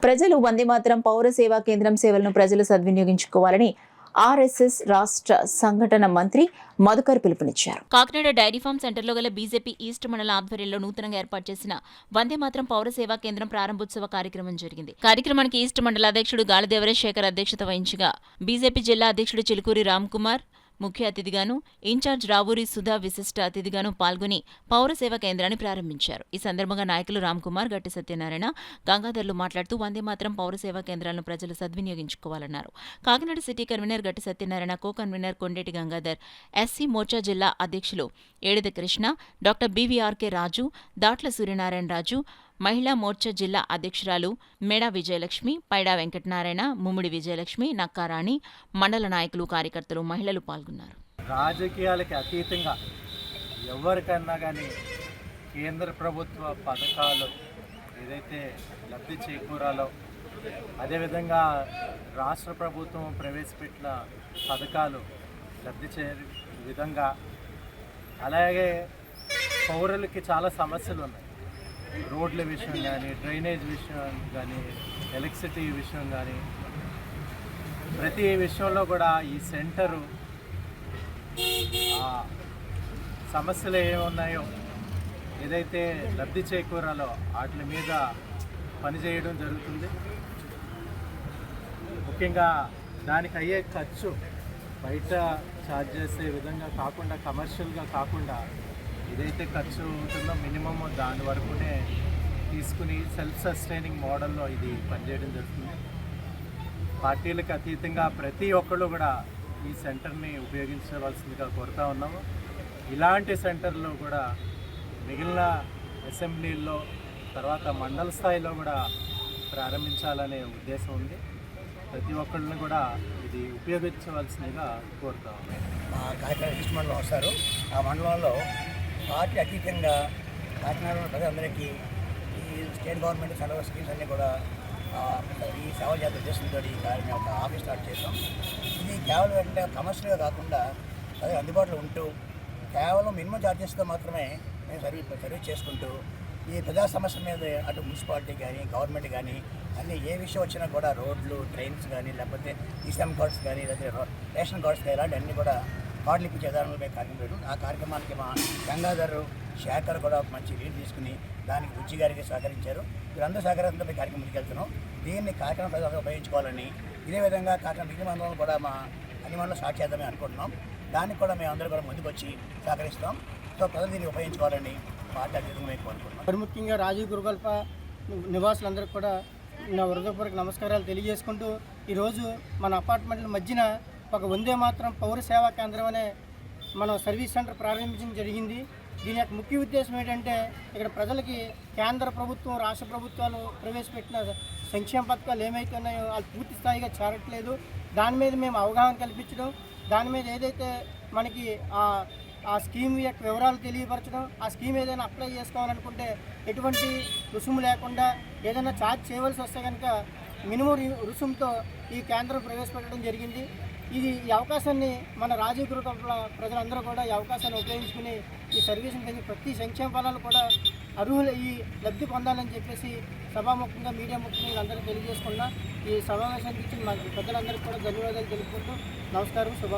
ప్రజలు వందేమాతరం పౌర సేవా కేంద్రం సేవలను ప్రజలు సద్వినియోగించుకోవాలని ఆర్ఎస్ఎస్ రాష్ట్ర సంఘటన మంత్రి మధుకర్ పిలుపునిచ్చారు. కాకినాడ డైరీ ఫార్మ్ సెంటర్లో గల బీజేపీ ఈస్ట్ మండల ఆధ్వర్యంలో నూతనంగా ఏర్పాటు చేసిన వందేమాతరం పౌర సేవా కేంద్రం ప్రారంభోత్సవ కార్యక్రమం జరిగింది. కార్యక్రమానికి ఈస్ట్ మండల అధ్యక్షుడు గాలిదేవర శేఖర్ అధ్యక్షత వహించగా బీజేపీ జిల్లా అధ్యక్షుడు చిలుకూరి రామ్ కుమార్ ముఖ్య అతిథిగాను, ఇన్ఛార్జ్ రావూరి సుధా విశిష్ట అతిథిగాను పాల్గొని పౌర సేవా కేంద్రాన్ని ప్రారంభించారు. ఈ సందర్భంగా నాయకులు రామ్ కుమార్, గట్టి సత్యనారాయణ, గంగాధర్లు మాట్లాడుతూ వందేమాతరం పౌర సేవా కేంద్రాలను ప్రజలు సద్వినియోగించుకోవాలన్నారు. కాకినాడ సిటీ కన్వీనర్ గట్టి Satyanarayana, co convener Kondeti Gangadhar, SC Morcha జిల్లా అధ్యక్షులు ఏడిద కృష్ణ, డాక్టర్ బీవీఆర్కే రాజు, దాట్ల సూర్యనారాయణ రాజు, మహిళా మోర్చా జిల్లా అధ్యక్షురాలు మేడా విజయలక్ష్మి, పైడా వెంకటనారాయణ, ముమ్మిడి విజయలక్ష్మి, నక్కారాణి, మండల నాయకులు, కార్యకర్తలు, మహిళలు పాల్గొన్నారు. రాజకీయాలకి అతీతంగా ఎవరికన్నా కానీ కేంద్ర ప్రభుత్వ పథకాలు ఏదైతే లబ్ధి చేకూరాలో, అదేవిధంగా రాష్ట్ర ప్రభుత్వం ప్రవేశపెట్టిన పథకాలు లబ్ధి చే విధంగా, అలాగే పౌరులకి చాలా సమస్యలు ఉన్నాయి. రోడ్ల విషయం కానీ, డ్రైనేజ్ విషయం కానీ, ఎలక్ట్రిసిటీ విషయం కానీ, ప్రతి విషయంలో కూడా ఈ సెంటరు సమస్యలు ఏమున్నాయో ఏదైతే లబ్ధి చేకూరాలో వాటి మీద పనిచేయడం జరుగుతుంది. ముఖ్యంగా దానికి అయ్యే ఖర్చు బయట ఛార్జ్ చేసే విధంగా కాకుండా, కమర్షియల్గా కాకుండా ఏదైతే ఖర్చు ఉంటుందో మినిమమ్ దాని వరకునే తీసుకుని సెల్ఫ్ సస్టైనింగ్ మోడల్లో ఇది పనిచేయడం జరుగుతుంది. పార్టీలకు అతీతంగా ప్రతి ఒక్కళ్ళు కూడా ఈ సెంటర్ని ఉపయోగించవలసిందిగా కోరుతా ఉన్నాము. ఇలాంటి సెంటర్లు కూడా మిగిలిన అసెంబ్లీల్లో, తర్వాత మండల స్థాయిలో కూడా ప్రారంభించాలనే ఉద్దేశం ఉంది. ప్రతి ఒక్కళ్ళని కూడా ఇది ఉపయోగించవలసిందిగా కోరుతా ఉన్నాం. కాకినాడ ఈస్ట్ మండలం వస్తారు. ఆ మండలంలో పార్టీ అతీతంగా కాకినాడలో ప్రజలందరికీ ఈ స్టేట్ గవర్నమెంట్ సెలవు స్కీమ్స్ అన్నీ కూడా ఈ సేవ చేత ఉద్దేశంతో ఈ కార్యం ఒక ఆఫీస్ స్టార్ట్ చేస్తాం. ఇది కేవలం ఏంటంటే కమర్షియల్గా కాకుండా అదే అందుబాటులో ఉంటూ కేవలం మినిమం ఛార్జెస్తో మాత్రమే మేము సర్వీస్ చేసుకుంటూ ఈ ప్రజా సమస్యల మీద అటు మున్సిపాలిటీ కానీ, గవర్నమెంట్ కానీ అన్నీ ఏ విషయం వచ్చినా కూడా రోడ్లు, ట్రైన్స్ కానీ, లేకపోతే ఈసీఎం కార్డ్స్ కానీ, లేదా రేషన్ కార్డ్స్ కానీ ఇలాంటి అన్నీ కూడా కార్డులు ఇప్పించే విధానంలో కార్యక్రమం. ఆ కార్యక్రమానికి మా గంగాధర్, శేఖర్ కూడా మంచి లీడ్ తీసుకుని దానికి బుజ్జి గారికి సహకరించారు. వీరందరూ సహకారంతో మేము కార్యక్రమం ముందుకెళ్తున్నాం. దీన్ని కాకినాడ ప్రజలు ఉపయోగించుకోవాలని, ఇదే విధంగా కాకినాడ మిగిలిన మండలం కూడా మా అన్ని మండలం స్టార్ట్ చేద్దామని అనుకుంటున్నాం. దానికి కూడా మేము అందరూ కూడా ముందుకు వచ్చి సహకరిస్తాం. సో ప్రజలు దీన్ని ఉపయోగించుకోవాలని పార్టీ అతీతంగా మేము కోరుకుంటున్నాం. మరి ముఖ్యంగా రాజీవ్ గురుగల్ప నివాసులందరికీ కూడా నా హృదయపూర్వక నమస్కారాలు తెలియజేసుకుంటూ, ఈరోజు మన అపార్ట్మెంట్ల మధ్యన ఒక వందేమాతరం పౌర సేవా కేంద్రం అనే మనం సర్వీస్ సెంటర్ ప్రారంభించడం జరిగింది. దీని యొక్క ముఖ్య ఉద్దేశం ఏంటంటే ఇక్కడ ప్రజలకి కేంద్ర ప్రభుత్వం, రాష్ట్ర ప్రభుత్వాలు ప్రవేశపెట్టిన సంక్షేమ పథకాలు ఏమైతే ఉన్నాయో వాళ్ళు పూర్తి స్థాయిగా చేరట్లేదు. దాని మీద మేము అవగాహన కల్పించడం, దాని మీద ఏదైతే మనకి ఆ స్కీమ్ యొక్క వివరాలు తెలియపరచడం, ఆ స్కీమ్ ఏదైనా అప్లై చేసుకోవాలనుకుంటే ఎటువంటి రుసుము లేకుండా ఏదైనా ఛార్జ్ చేయవలసి వస్తే కనుక మినిమం రుసుముతో ఈ కేంద్రం ప్రవేశపెట్టడం జరిగింది. ఈ అవకాశాన్ని మన రాజీవ్ గృహ ప్రజలందరూ కూడా ఈ అవకాశాన్ని ఉపయోగించుకుని ఈ సర్వీసుని పెంచి ప్రతి సంక్షేమ ఫలాలు కూడా అర్హులు ఈ లబ్ధి పొందాలని చెప్పేసి సభాముఖంగా, మీడియా ముఖ్యంగా వీళ్ళందరూ తెలియజేసుకున్నా. ఈ సమావేశానికి ఇచ్చిన మా పెద్దలందరికీ కూడా ధన్యవాదాలు తెలుపుకుంటూ నమస్కారం.